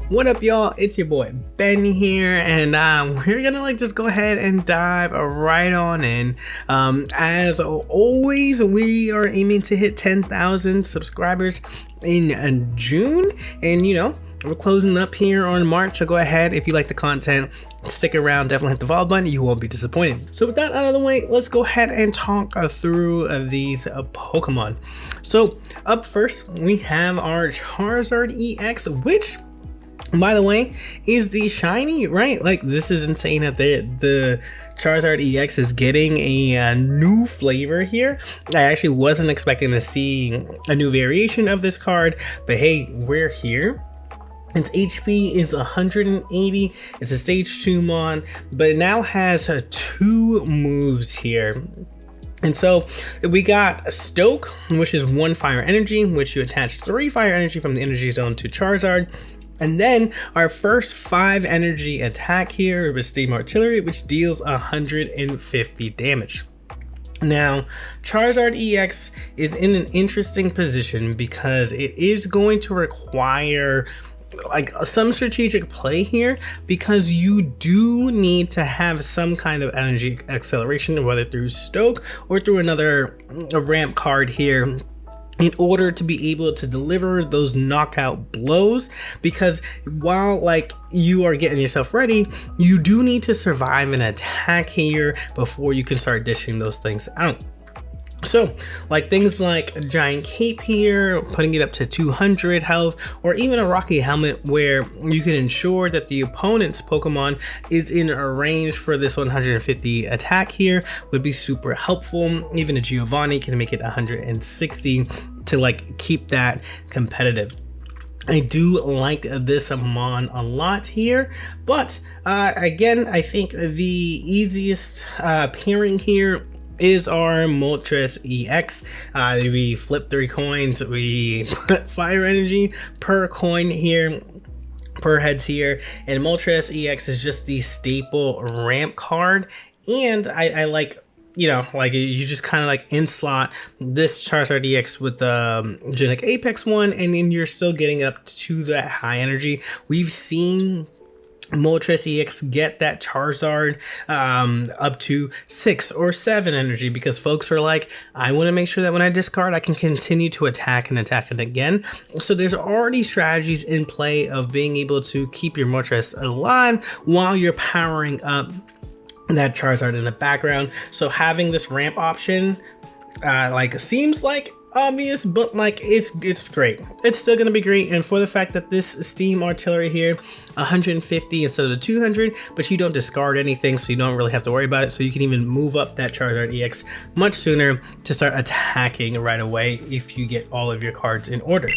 What up, y'all? It's your boy Ben here, and we're gonna just go ahead and dive right on in. As always, we are aiming to hit 10,000 subscribers in June, and we're closing up here on March. So go ahead, if you like the content, stick around, definitely hit the follow button, you won't be disappointed. So with that out of the way, let's go ahead and talk through these Pokemon. So up first, we have our Charizard EX, which, by the way, is the shiny, right? Like, this is insane that the Charizard EX is getting a new flavor here. I actually wasn't expecting to see a new variation of this card, but hey, we're here. Its HP is 180, it's a stage 2 mon, but it now has 2 moves here. And so we got Stoke, which is 1 fire energy, which you attach 3 fire energy from the energy zone to Charizard. And then our first 5 energy attack here with Steam Artillery, which deals 150 damage. Now, Charizard EX is in an interesting position because it is going to require some strategic play here, because you do need to have some kind of energy acceleration, whether through Stoke or through another ramp card here, in order to be able to deliver those knockout blows. Because while you are getting yourself ready, you do need to survive an attack here before you can start dishing those things out. So things like a giant cape here, putting it up to 200 health, or even a rocky helmet where you can ensure that the opponent's Pokemon is in a range for this 150 attack here, would be super helpful. Even a Giovanni can make it 160 to keep that competitive. I do like this mon a lot here, but again, I think the easiest pairing here is our Moltres EX. We flip 3 coins, we put fire energy per coin here, per heads here, and Moltres EX is just the staple ramp card. And I like, you just kind of in slot this Charizard EX with the Genetic Apex one, and then you're still getting up to that high energy. We've seen Moltres EX get that Charizard up to 6 or 7 energy, because folks are like, I want to make sure that when I discard, I can continue to attack and attack it again. So there's already strategies in play of being able to keep your Moltres alive while you're powering up that Charizard in the background. So having this ramp option seems obvious, but it's great. It's still gonna be great. And for the fact that this Steam Artillery here, 150 instead of 200, but you don't discard anything, so you don't really have to worry about it. So you can even move up that Charizard EX much sooner to start attacking right away if you get all of your cards in order.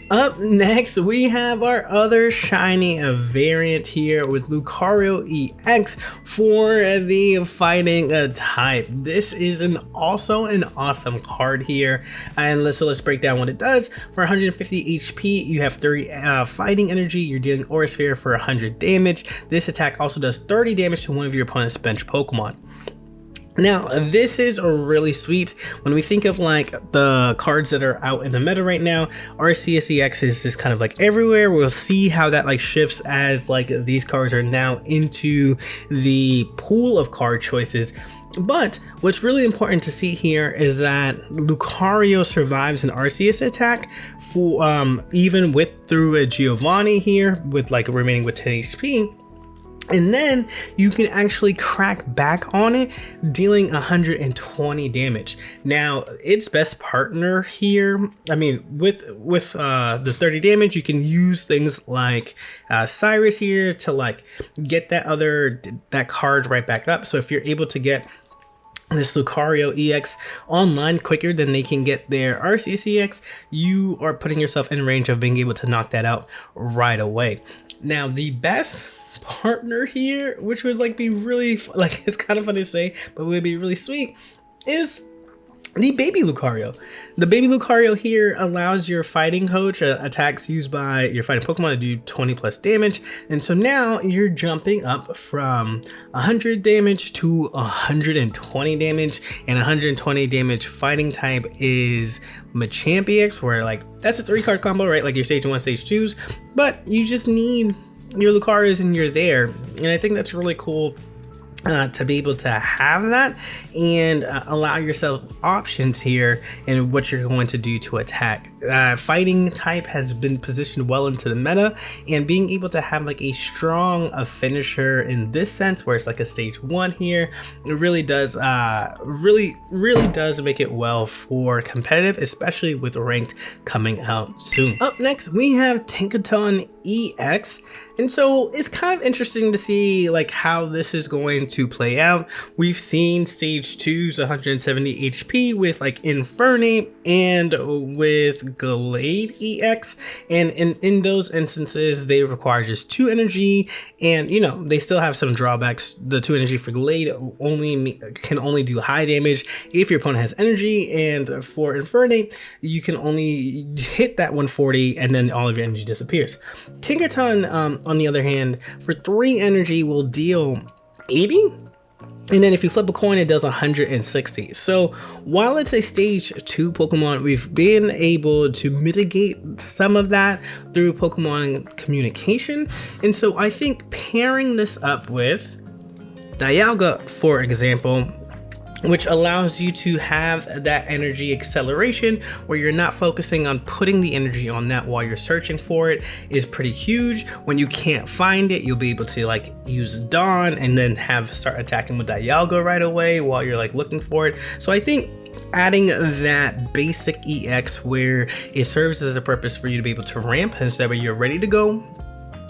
Up next, we have our other shiny variant here with Lucario EX for the fighting type. This is also an awesome card here, and let's break down what it does. For 150 HP, you have 3 fighting energy. You're dealing Aura Sphere for 100 damage. This attack also does 30 damage to one of your opponent's bench Pokemon. Now, this is really sweet. When we think of the cards that are out in the meta right now, Arceus EX is just kind of everywhere. We'll see how that shifts as these cards are now into the pool of card choices. But what's really important to see here is that Lucario survives an Arceus attack for even through a Giovanni here with remaining with 10 HP. And then you can actually crack back on it, dealing 120 damage. Now, its best partner here, with the 30 damage, you can use things like Cyrus here to get that card right back up. So if you're able to get this Lucario EX online quicker than they can get their Arceus EX, you are putting yourself in range of being able to knock that out right away. Now, the best partner here, which would be really it's kind of funny to say, but would be really sweet, is the baby Lucario. The baby Lucario here allows your fighting coach attacks used by your fighting Pokemon to do 20 plus damage. And so now you're jumping up from 100 damage to 120 damage, and 120 damage fighting type is Machamp EX, where like that's a 3-card combo, right? Like your stage 1, stage 2s, but you just need your Lucarios and you're there. And I think that's really cool. To be able to have that and allow yourself options here in what you're going to do to attack. Fighting type has been positioned well into the meta, and being able to have like a strong finisher in this sense, where it's like a stage 1 here, it really does really does make it well for competitive, especially with ranked coming out soon. Up next we have Tinkaton EX, and so it's kind of interesting to see like how this is going to play out. We've seen stage 2's 170 HP with like Infernape and with Glade EX, and in those instances they require just 2 energy, and you know they still have some drawbacks. The 2 energy for Glade can only do high damage if your opponent has energy, and for Infernape you can only hit that 140 and then all of your energy disappears. Tinkaton on the other hand, for 3 energy will deal 80, and then if you flip a coin it does 160. So while it's a stage 2 Pokemon, we've been able to mitigate some of that through Pokemon communication, and so I think pairing this up with Dialga, for example, which allows you to have that energy acceleration where you're not focusing on putting the energy on that while you're searching for it, is pretty huge. When you can't find it, you'll be able to like use Dawn and then start attacking with Dialga right away while you're like looking for it. So I think adding that basic EX where it serves as a purpose for you to be able to ramp, and so that way you're ready to go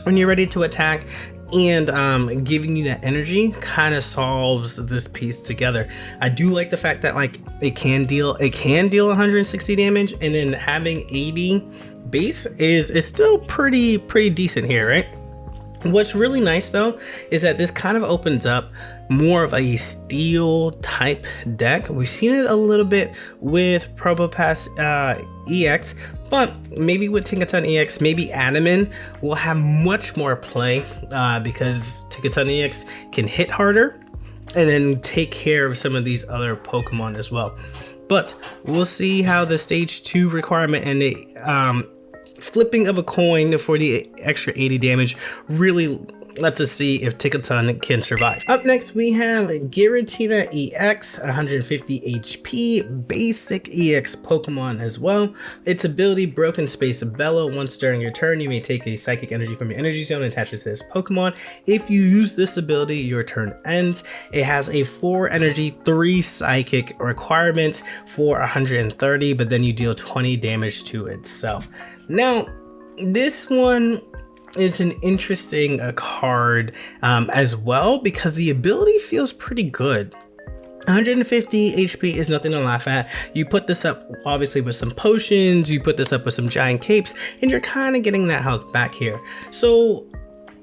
when you're ready to attack, and giving you that energy kind of solves this piece together. I do like the fact that like it can deal 160 damage, and then having 80 base is still pretty decent here, right? What's really nice though is that this kind of opens up more of a steel type deck. We've seen it a little bit with Probopass EX, but maybe with Tinkaton EX, maybe AroundThaBen will have much more play because Tinkaton EX can hit harder and then take care of some of these other Pokemon as well. But we'll see how the stage 2 requirement and the flipping of a coin for the extra 80 damage really lets us see if Tinkaton can survive. Up next we have Giratina EX, 150 HP, basic EX Pokemon as well. Its ability, Broken Space Bellow. Once during your turn you may take a psychic energy from your energy zone and attach it to this Pokemon. If you use this ability, your turn ends. It has a 4 energy, 3 psychic requirement for 130, but then you deal 20 damage to itself. Now this one is an interesting card as well, because the ability feels pretty good. 150 HP is nothing to laugh at. You put this up obviously with some potions, you put this up with some giant capes, and you're kind of getting that health back here. So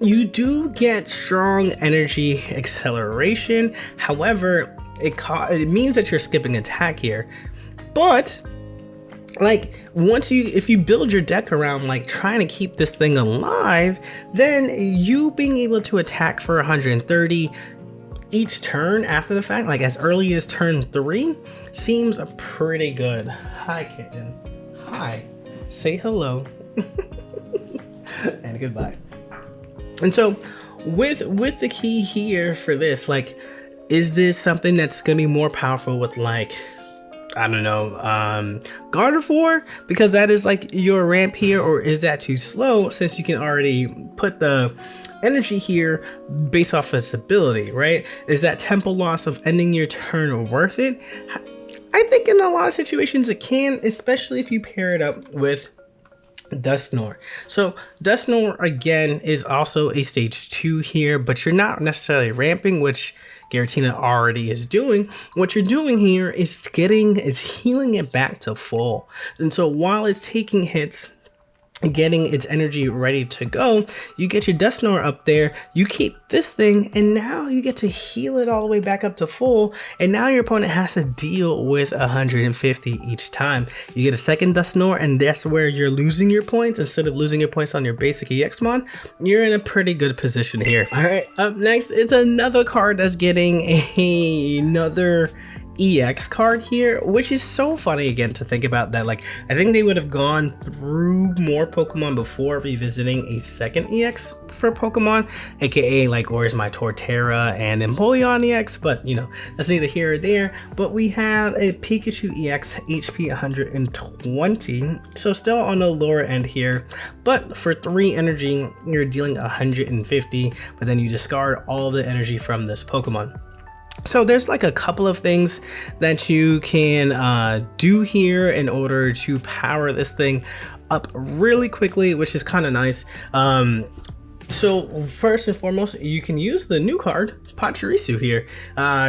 you do get strong energy acceleration. However, it means that you're skipping attack here. But like if you build your deck around like trying to keep this thing alive, then you being able to attack for 130 each turn after the fact, like as early as turn 3, seems pretty good. Hi kitten. Hi. Say hello. And goodbye. And so with the key here for this, like, is this something that's gonna be more powerful with like, I don't know, Gardevoir, because that is like your ramp here, or is that too slow since you can already put the energy here based off its ability, right? Is that tempo loss of ending your turn worth it? I think in a lot of situations it can, especially if you pair it up with Dusknoir. So Dusknoir again is also a stage 2 here, but you're not necessarily ramping, which Giratina already is doing. What you're doing here is healing it back to full. And so while it's taking hits getting its energy ready to go, you get your Death Snore up there, you keep this thing, and now you get to heal it all the way back up to full, and now your opponent has to deal with 150 each time. You get a second Death Snore, and that's where you're losing your points. Instead of losing your points on your basic EX mon, you're in a pretty good position here. Alright, up next, it's another card that's getting another EX card here, which is so funny again to think about that. Like, I think they would have gone through more Pokemon before revisiting a second EX for Pokemon, aka like where's my Torterra and Empoleon EX, but you know, that's neither here or there. But we have a Pikachu EX HP 120, so still on the lower end here, but for 3 energy you're dealing 150, but then you discard all the energy from this Pokemon. So there's like a couple of things that you can do here in order to power this thing up really quickly, which is kind of nice. So first and foremost, you can use the new card, Pachirisu here.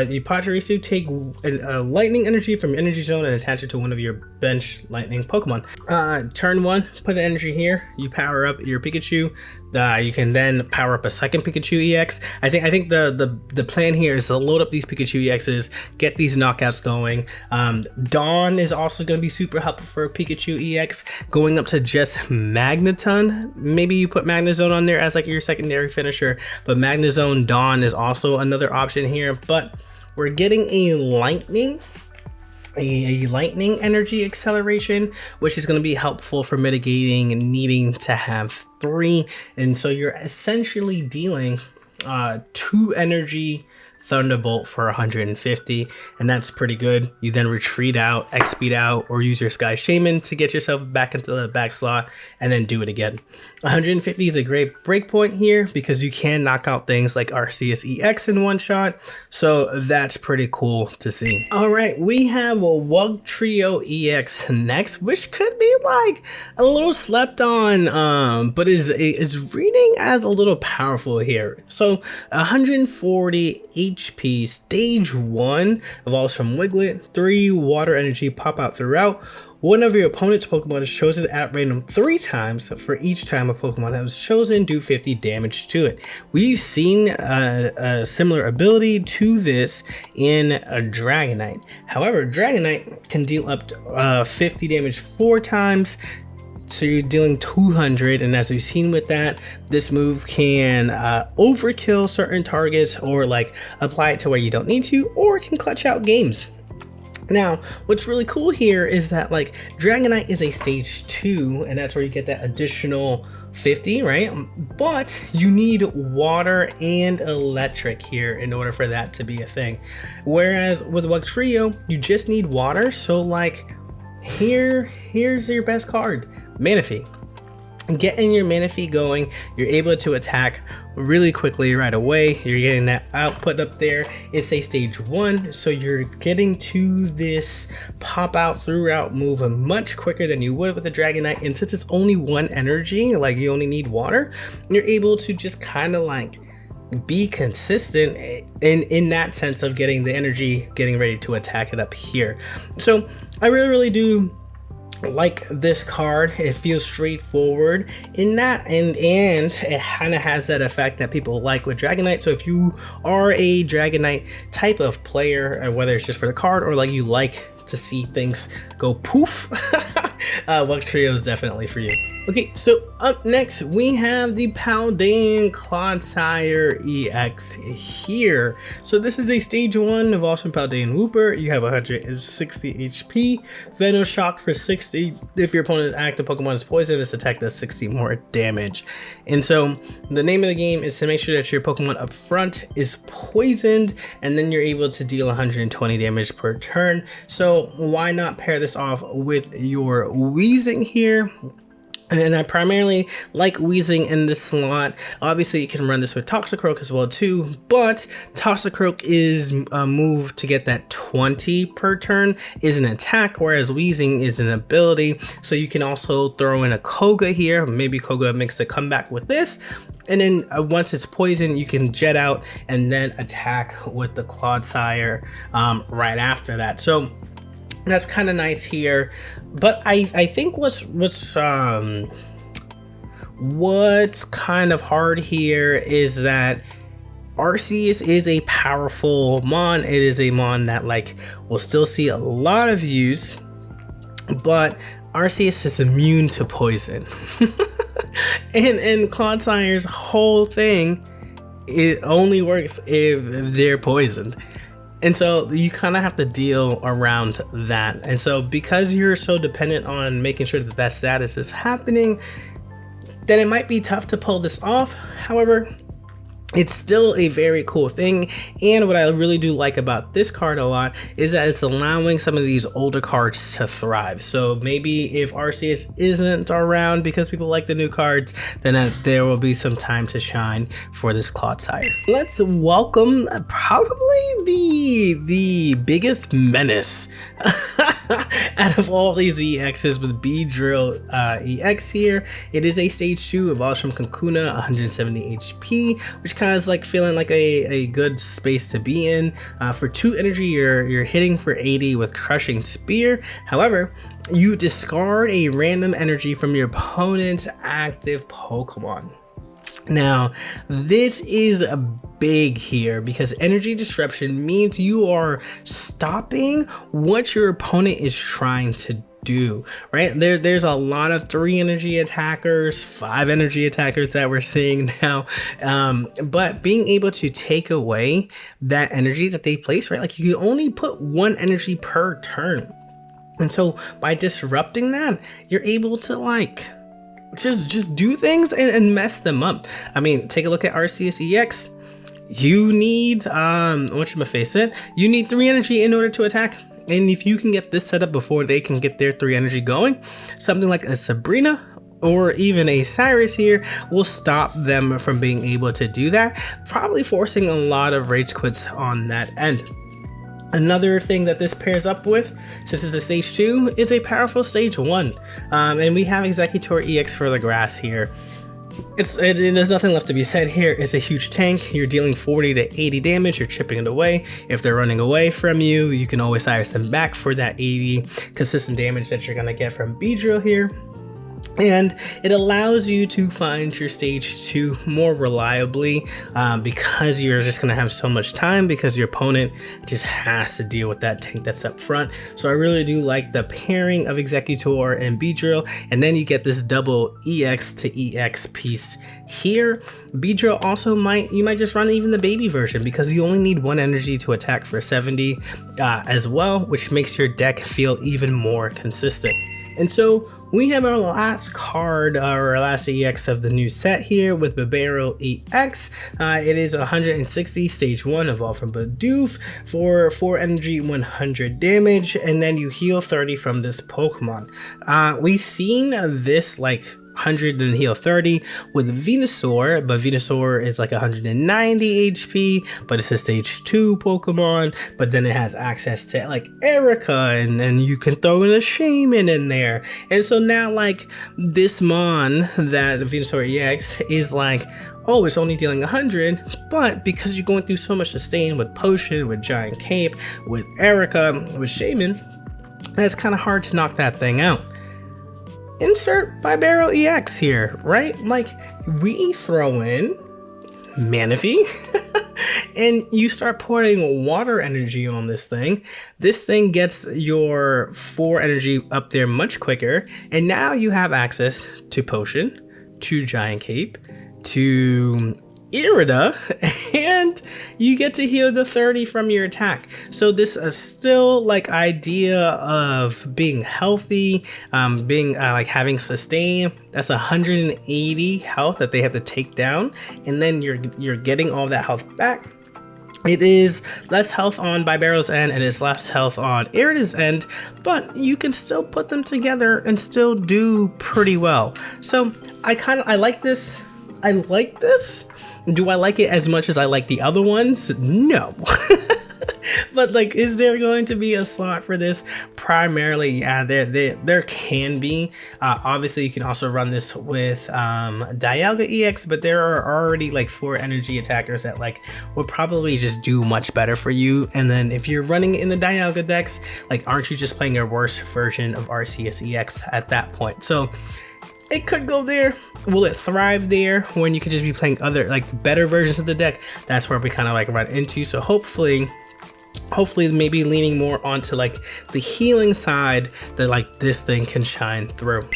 You Pachirisu, take a lightning energy from your energy zone and attach it to one of your bench lightning Pokemon. Turn 1, put an energy here, you power up your Pikachu. You can then power up a second Pikachu EX. I think the plan here is to load up these Pikachu EXs, get these knockouts going. Dawn is also going to be super helpful for a Pikachu EX, going up to just Magneton. Maybe you put Magnezone on there as like your secondary finisher, but Magnezone Dawn is also another option here. But we're getting a lightning energy acceleration, which is going to be helpful for mitigating and needing to have 3, and so you're essentially dealing 2 energy Thunderbolt for 150, and that's pretty good. You then retreat out, X-speed out, or use your Sky Shaman to get yourself back into the back slot and then do it again. 150 is a great breakpoint here because you can knock out things like Arceus EX in one shot, so that's pretty cool to see. Alright, we have a Wugtrio EX next, which could be like a little slept on, but is reading as a little powerful here. So 140 HP, stage 1, evolves from Wiglet, 3 water energy pop out throughout. One of your opponent's Pokemon is chosen at random 3 times. For each time a Pokemon that was chosen, do 50 damage to it. We've seen a similar ability to this in a Dragonite. However, Dragonite can deal up to 50 damage 4 times. So you're dealing 200, and as we've seen with that, this move can overkill certain targets, or like apply it to where you don't need to, or it can clutch out games. Now, what's really cool here is that like Dragonite is a stage 2, and that's where you get that additional 50, right? But you need water and electric here in order for that to be a thing. Whereas with Wugtrio, you just need water. So like here's your best card, Manaphy. Getting your Manaphy going, you're able to attack really quickly right away. You're getting that output up there. It's a stage 1, so you're getting to this pop out throughout move much quicker than you would with the Dragonite. And since it's only 1 energy, like you only need water, you're able to just kind of like be consistent in that sense of getting the energy, getting ready to attack it up here. So I really do like this card. It feels straightforward in that, and it kind of has that effect that people like with Dragonite. So if you are a Dragonite type of player, whether it's just for the card or like you like to see things go poof, Wugtrio is definitely for you. Okay, so up next we have the Paldean Clodsire EX here. So this is a stage 1 of Awesome Paldean Wooper. You have 160 HP, Venoshock for 60. If your opponent active Pokemon is poisoned, this attack does 60 more damage. And so the name of the game is to make sure that your Pokemon up front is poisoned, and then you're able to deal 120 damage per turn. So why not pair this off with your Weezing here? And I primarily like Weezing in this slot. Obviously you can run this with Toxicroak as well too, but Toxicroak is a move to get that 20 per turn, is an attack, whereas Weezing is an ability. So you can also throw in a Koga here. Maybe Koga makes a comeback with this, and then once it's poisoned, you can jet out and then attack with the Clodsire right after that. So that's kind of nice here. But I think what's What's kind of hard here is that Arceus is a powerful mon. It is a mon that like will still see a lot of use, but Arceus is immune to poison. and Cloudsire's whole thing, it only works if they're poisoned. And so you kind of have to deal around that. And so because you're so dependent on making sure that that status is happening, then it might be tough to pull this off. However, it's still a very cool thing, and what I really do like about this card a lot is that it's allowing some of these older cards to thrive. So maybe if Arceus isn't around because people like the new cards, then there will be some time to shine for this Clodsire. Let's welcome probably the biggest menace out of all these EXs with Beedrill EX here. It is a stage 2, evolves from Kakuna, 170 HP, which kind of is like feeling like a good space to be in. For 2 energy, you're hitting for 80 with Crushing Spear. However, you discard a random energy from your opponent's active Pokemon. Now, this is a big here because energy disruption means you are stopping what your opponent is trying to do, right? There's a lot of 3 energy attackers, 5 energy attackers that we're seeing now, but being able to take away that energy that they place, right? Like you only put 1 energy per turn, and so by disrupting that, you're able to like just do things and mess them up. I mean, take a look at Arceus EX. You need you need 3 energy in order to attack. And if you can get this set up before they can get their 3 energy going, something like a Sabrina or even a Cyrus here will stop them from being able to do that, probably forcing a lot of rage quits on that end. Another thing that this pairs up with, since it's a stage 2, is a powerful stage 1. And we have Executor EX for the grass here. There's nothing left to be said here. It's a huge tank. You're dealing 40 to 80 damage. You're chipping it away. If they're running away from you, you can always Cyrus them back for that 80 consistent damage that you're going to get from Beedrill here. And it allows you to find your stage 2 more reliably because you're just going to have so much time because your opponent just has to deal with that tank that's up front. So I really do like the pairing of Executor and Beedrill, and then you get this double EX to EX piece here. Beedrill also you might just run even the baby version because you only need 1 energy to attack for 70 as well, which makes your deck feel even more consistent. And so we have our last card, our last EX of the new set here with Bibarel EX. It is 160 stage 1, evolved from Bidoof for 4 energy, 100 damage, and then you heal 30 from this Pokemon. We've seen this like 100 and heal 30 with Venusaur, but Venusaur is like 190 HP, but it's a stage 2 Pokemon, but then it has access to like Erica, and then you can throw in a Shaman in there. And so now like this mon that Venusaur EX is like, oh, it's only dealing 100, but because you're going through so much sustain with Potion, with Giant Cape, with Erica, with Shaman, that's kind of hard to knock that thing out. Insert Bibarel EX here, right? Like, we throw in Manaphy and you start putting water energy on this thing. This thing gets your 4 energy up there much quicker, and now you have access to Potion, to Giant Cape, to Irida, and you get to heal the 30 from your attack. So this is still like idea of being healthy, being like having sustain. That's 180 health that they have to take down, and then you're getting all that health back. It is less health on Bibarel's end, and it's less health on Irida's end, but you can still put them together and still do pretty well. So I like this. I like this. Do I like it as much as I like the other ones? No. But like, is there going to be a slot for this? Primarily, yeah, there can be. Obviously, you can also run this with Dialga EX, but there are already like 4 energy attackers that like would probably just do much better for you. And then if you're running in the Dialga decks, like, aren't you just playing a worse version of Arceus EX at that point? So it could go there. Will it thrive there when you could just be playing other, like, better versions of the deck? That's where we kind of like run into. So hopefully maybe leaning more onto like the healing side, that like this thing can shine through.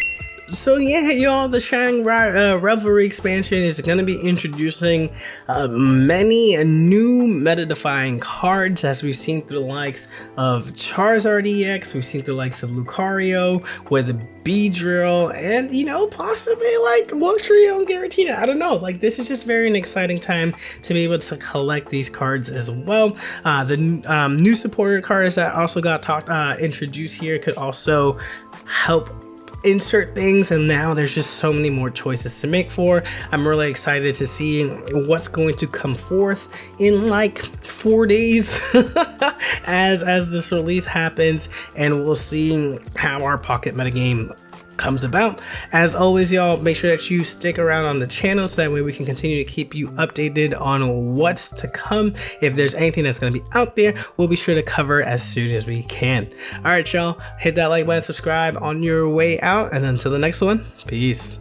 So yeah, y'all, the Shining Revelry expansion is going to be introducing many new meta-defying cards, as we've seen through the likes of Charizard EX, we've seen through the likes of Lucario with Beedrill, and you know, possibly like Wugtrio and Giratina. I don't know, like this is just very an exciting time to be able to collect these cards as well. The new supporter cards that also got introduced here could also help insert things, and now there's just so many more choices to make for. I'm really excited to see what's going to come forth in like 4 days as this release happens, and we'll see how our pocket metagame comes about. As always, y'all, make sure that you stick around on the channel so that way we can continue to keep you updated on what's to come. If there's anything that's going to be out there, we'll be sure to cover as soon as we can. All right, y'all, hit that like button, subscribe on your way out, and until the next one, peace.